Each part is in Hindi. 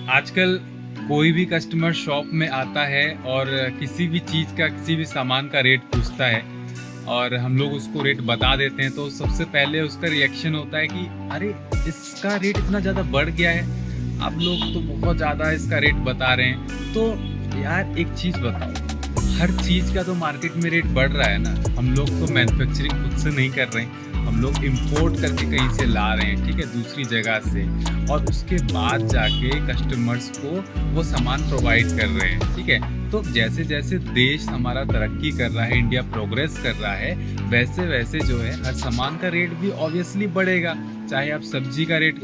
आजकल कोई भी कस्टमर शॉप में आता है और किसी भी चीज़ का किसी भी सामान का रेट पूछता है और हम लोग उसको रेट बता देते हैं तो सबसे पहले उसका रिएक्शन होता है कि अरे इसका रेट इतना ज़्यादा बढ़ गया है, आप लोग तो बहुत ज़्यादा इसका रेट बता रहे हैं। तो यार एक चीज़ बताओ, हर चीज़ का तो मार्केट में रेट बढ़ रहा है ना। हम लोग तो मैन्युफैक्चरिंग खुद से नहीं कर रहे हैं, हम लोग इंपोर्ट करके कहीं से ला रहे हैं, ठीक है, दूसरी जगह से, और उसके बाद जाके कस्टमर्स को वो सामान प्रोवाइड कर रहे हैं, ठीक है। तो जैसे जैसे देश हमारा तरक्की कर रहा है, इंडिया प्रोग्रेस कर रहा है, वैसे वैसे जो है हर सामान का रेट भी ऑब्वियसली बढ़ेगा। चाहे आप सब्जी का रेट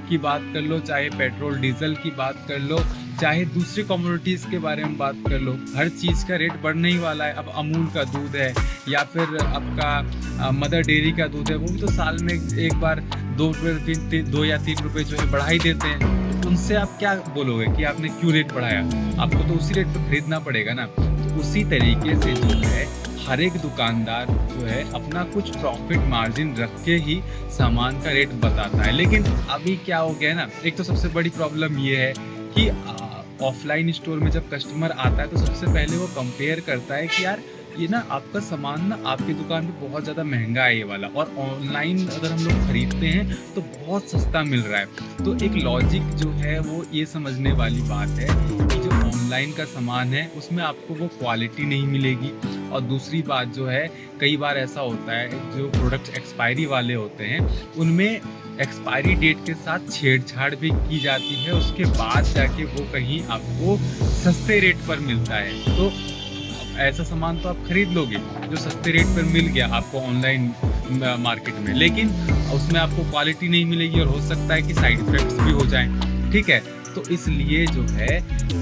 की बात कर लो, चाहे पेट्रोल डीजल की बात कर लो, चाहे दूसरी कमोडिटीज़ के बारे में बात कर लो, हर चीज़ का रेट बढ़ने ही वाला है। अब अमूल का दूध है या फिर आपका मदर डेयरी का दूध है, वो भी तो साल में एक बार 2 या 3 रुपए जो है बढ़ा ही देते हैं। तो उनसे आप क्या बोलोगे कि आपने क्यों रेट बढ़ाया? आपको तो उसी रेट पर खरीदना पड़ेगा ना। तो उसी तरीके से जो है हर एक दुकानदार जो है अपना कुछ प्रॉफिट मार्जिन रख के ही सामान का रेट बताता है। लेकिन अभी क्या हो गया है ना, एक तो सबसे बड़ी प्रॉब्लम ये है कि ऑफलाइन स्टोर में जब कस्टमर आता है तो सबसे पहले वो कंपेयर करता है कि यार ये ना आपका सामान ना आपकी दुकान पे बहुत ज़्यादा महंगा है ये वाला, और ऑनलाइन अगर हम लोग खरीदते हैं तो बहुत सस्ता मिल रहा है। तो एक लॉजिक जो है वो ये समझने वाली बात है कि जो ऑनलाइन का सामान है उसमें आपको वो क्वालिटी नहीं मिलेगी। और दूसरी बात जो है, कई बार ऐसा होता है जो प्रोडक्ट एक्सपायरी वाले होते हैं उनमें एक्सपायरी डेट के साथ छेड़छाड़ भी की जाती है, उसके बाद जाके वो कहीं आपको सस्ते रेट पर मिलता है। तो ऐसा सामान तो आप खरीद लोगे जो सस्ते रेट पर मिल गया आपको ऑनलाइन मार्केट में, लेकिन उसमें आपको क्वालिटी नहीं मिलेगी और हो सकता है कि साइड इफेक्ट्स भी हो जाएं, ठीक है। तो इसलिए जो है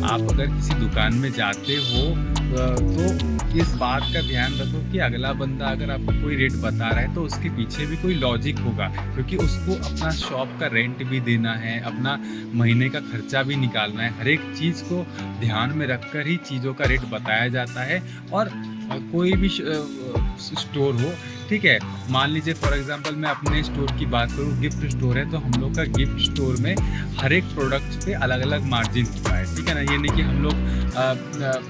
आप अगर किसी दुकान में जाते हो तो इस बात का ध्यान रखो कि अगला बंदा अगर आपको कोई रेट बता रहा है तो उसके पीछे भी कोई लॉजिक होगा, क्योंकि उसको अपना शॉप का रेंट भी देना है, अपना महीने का खर्चा भी निकालना है। हर एक चीज़ को ध्यान में रखकर ही चीज़ों का रेट बताया जाता है। और कोई भी स्टोर हो, ठीक है, मान लीजिए फॉर एग्जांपल मैं अपने स्टोर की बात करूँ, गिफ्ट स्टोर है, तो हम लोग का गिफ्ट स्टोर में हर एक प्रोडक्ट पे अलग अलग मार्जिन होता है, ठीक है ना। ये नहीं कि हम लोग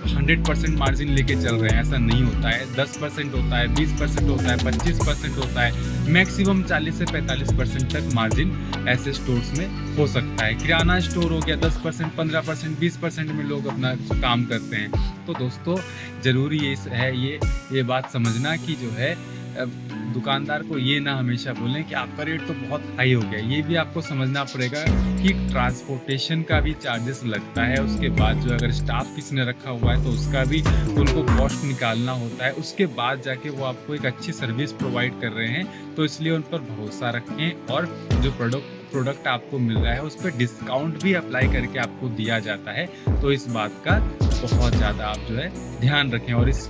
100% मार्जिन लेके चल रहे हैं, ऐसा नहीं होता है। 10% होता है, 20% होता है, 25% होता है, मैक्सिमम 40 से 45% तक मार्जिन ऐसे स्टोर्स में हो सकता है। किराना स्टोर हो गया 10%, 15%, 20% में लोग अपना काम करते हैं। तो दोस्तों ज़रूरी है ये बात समझना कि जो है दुकानदार को ये ना हमेशा बोलें कि आपका रेट तो बहुत हाई हो गया। ये भी आपको समझना पड़ेगा कि ट्रांसपोर्टेशन का भी चार्जेस लगता है, उसके बाद जो अगर स्टाफ किसी ने रखा हुआ है तो उसका भी उनको कॉस्ट निकालना होता है, उसके बाद जाके वो आपको एक अच्छी सर्विस प्रोवाइड कर रहे हैं। तो इसलिए उन पर भरोसा रखें, और जो प्रोडक्ट आपको मिल रहा है उस पर डिस्काउंट भी अप्लाई करके आपको दिया जाता है। तो इस बात का बहुत ज़्यादा आप जो है ध्यान रखें, और इस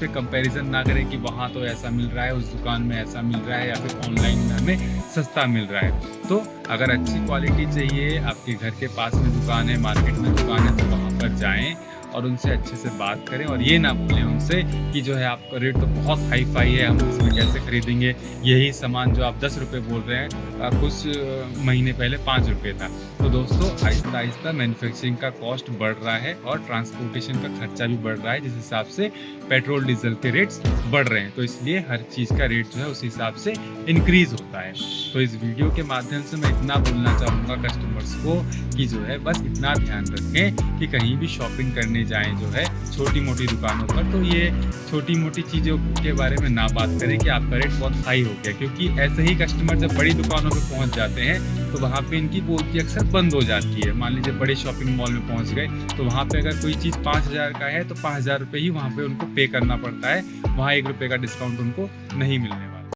पे कंपैरिजन ना करें कि वहाँ तो ऐसा मिल रहा है, उस दुकान में ऐसा मिल रहा है, या फिर ऑनलाइन में हमें सस्ता मिल रहा है। तो अगर अच्छी क्वालिटी चाहिए, आपके घर के पास में दुकान है, मार्केट में दुकान है, तो वहाँ पर जाएँ और उनसे अच्छे से बात करें, और ये ना बोलें उनसे कि जो है आपका रेट तो बहुत हाई फाई है, हम इसमें कैसे खरीदेंगे, यही सामान जो आप 10 रुपये बोल रहे हैं कुछ महीने पहले 5 रुपये था। तो दोस्तों आहिस्ता आहिस्ता मैन्युफैक्चरिंग का कॉस्ट बढ़ रहा है और ट्रांसपोर्टेशन का खर्चा भी बढ़ रहा है, जिस हिसाब से पेट्रोल डीजल के रेट्स बढ़ रहे हैं। तो इसलिए हर चीज़ का रेट जो है उस हिसाब से इंक्रीज़ होता है। तो इस वीडियो के माध्यम से मैं इतना बोलना चाहूँगा कस्टमर्स को कि जो है बस इतना ध्यान रखें कि कहीं भी शॉपिंग करने जाएं जो है छोटी मोटी दुकानों पर, तो ये छोटी मोटी चीज़ों के बारे में ना बात करें कि आपका रेट बहुत हाई हो गया, क्योंकि ऐसे ही कस्टमर जब बड़ी दुकानों पर पहुंच जाते हैं तो वहाँ पे इनकी बोलती अक्सर बंद हो जाती है। मान लीजिए बड़े शॉपिंग मॉल में पहुँच गए तो वहाँ पे अगर कोई चीज़ 5,000 का है तो 5,000 रुपये ही वहाँ पे उनको पे करना पड़ता है, वहाँ 1 रुपये का डिस्काउंट उनको नहीं मिलने वाला।